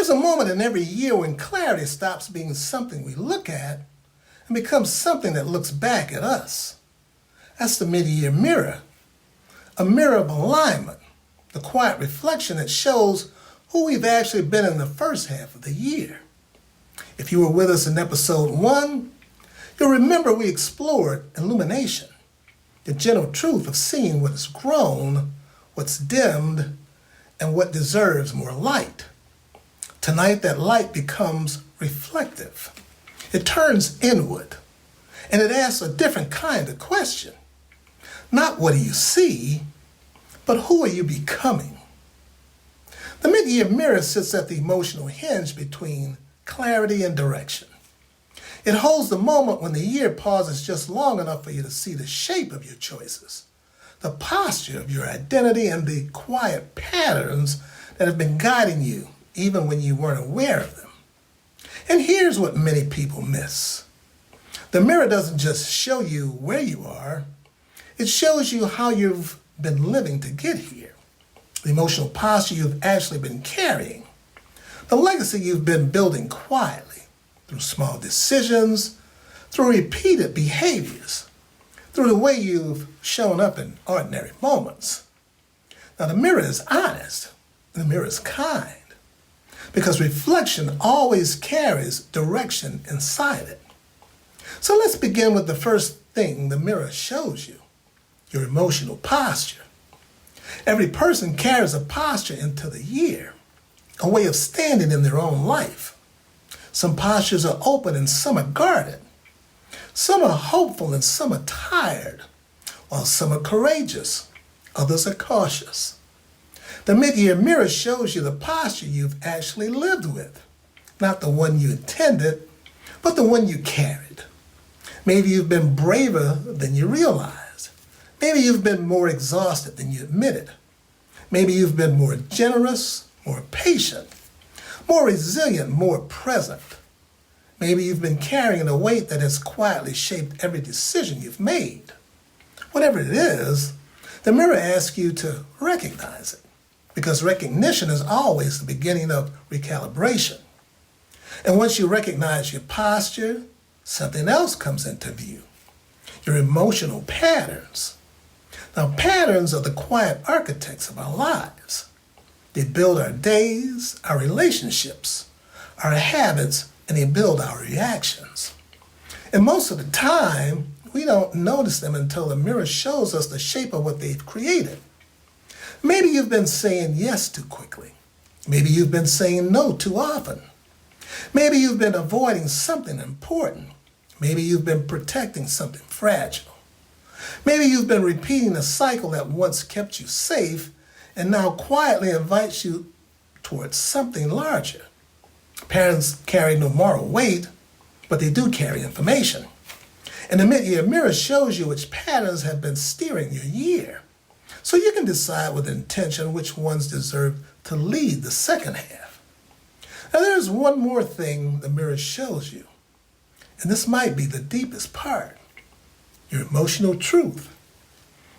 There's a moment in every year when clarity stops being something we look at and becomes something that looks back at us. That's the mid-year mirror, a mirror of alignment, the quiet reflection that shows who we've actually been in the first half of the year. If you were with us in episode 1, you'll remember we explored illumination, the gentle truth of seeing what has grown, what's dimmed, and what deserves more light. Tonight, that light becomes reflective. It turns inward, and it asks a different kind of question. Not what do you see, but who are you becoming? The mid-year mirror sits at the emotional hinge between clarity and direction. It holds the moment when the year pauses just long enough for you to see the shape of your choices, the posture of your identity, and the quiet patterns that have been guiding you even when you weren't aware of them. And here's what many people miss. The mirror doesn't just show you where you are, it shows you how you've been living to get here, the emotional posture you've actually been carrying, the legacy you've been building quietly through small decisions, through repeated behaviors, through the way you've shown up in ordinary moments. Now, the mirror is honest, and the mirror is kind, because reflection always carries direction inside it. So let's begin with the first thing the mirror shows you, your emotional posture. Every person carries a posture into the year, a way of standing in their own life. Some postures are open and some are guarded. Some are hopeful and some are tired, while some are courageous, others are cautious. The mid-year mirror shows you the posture you've actually lived with, not the one you intended, but the one you carried. Maybe you've been braver than you realized. Maybe you've been more exhausted than you admitted. Maybe you've been more generous, more patient, more resilient, more present. Maybe you've been carrying a weight that has quietly shaped every decision you've made. Whatever it is, the mirror asks you to recognize it, because recognition is always the beginning of recalibration. And once you recognize your posture, something else comes into view, your emotional patterns. Now, patterns are the quiet architects of our lives. They build our days, our relationships, our habits, and they build our reactions. And most of the time, we don't notice them until the mirror shows us the shape of what they've created. Maybe you've been saying yes too quickly. Maybe you've been saying no too often. Maybe you've been avoiding something important. Maybe you've been protecting something fragile. Maybe you've been repeating a cycle that once kept you safe and now quietly invites you towards something larger. Patterns carry no moral weight, but they do carry information. And the mid-year mirror shows you which patterns have been steering your year, so you can decide with intention which ones deserve to lead the second half. Now, there's one more thing the mirror shows you, and this might be the deepest part. Your emotional truth.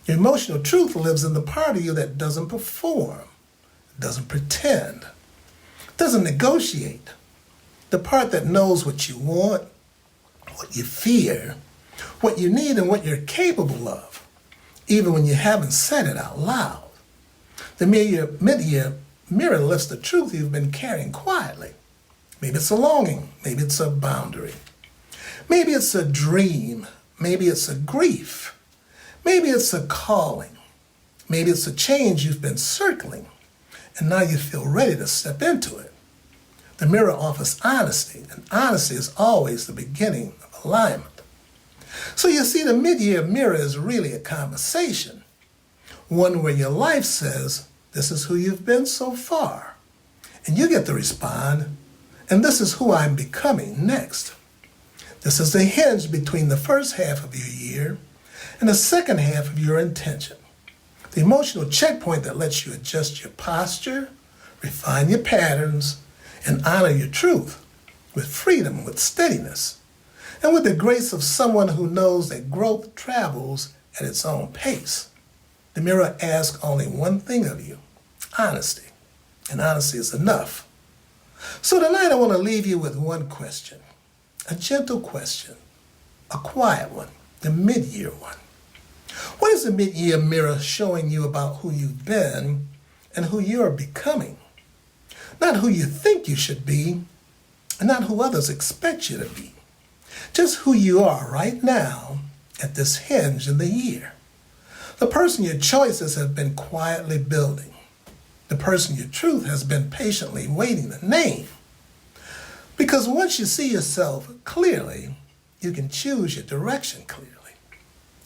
Your emotional truth lives in the part of you that doesn't perform, doesn't pretend, doesn't negotiate. The part that knows what you want, what you fear, what you need, and what you're capable of, even when you haven't said it out loud. The mid-year mirror lifts the truth you've been carrying quietly. Maybe it's a longing, maybe it's a boundary. Maybe it's a dream. Maybe it's a grief. Maybe it's a calling. Maybe it's a change you've been circling, and now you feel ready to step into it. The mirror offers honesty, and honesty is always the beginning of alignment. So you see, the mid-year mirror is really a conversation, one where your life says, this is who you've been so far, and you get to respond, and this is who I'm becoming next. This is the hinge between the first half of your year and the second half of your intention. The emotional checkpoint that lets you adjust your posture, refine your patterns, and honor your truth with freedom, with steadiness, and with the grace of someone who knows that growth travels at its own pace. The mirror asks only one thing of you, honesty, and honesty is enough. So tonight I want to leave you with one question, a gentle question, a quiet one, the mid-year one. What is the mid-year mirror showing you about who you've been and who you're becoming? Not who you think you should be, and not who others expect you to be. Just who you are right now at this hinge in the year. The person your choices have been quietly building. The person your truth has been patiently waiting to name. Because once you see yourself clearly, you can choose your direction clearly.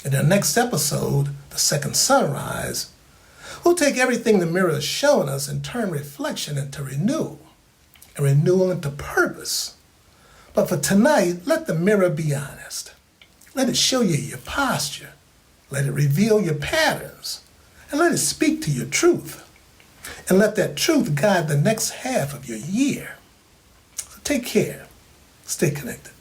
In the next episode, the second sunrise, we'll take everything the mirror has shown us and turn reflection into renewal, and renewal into purpose. But for tonight, let the mirror be honest. Let it show you your posture. Let it reveal your patterns. And let it speak to your truth. And let that truth guide the next half of your year. So take care. Stay connected.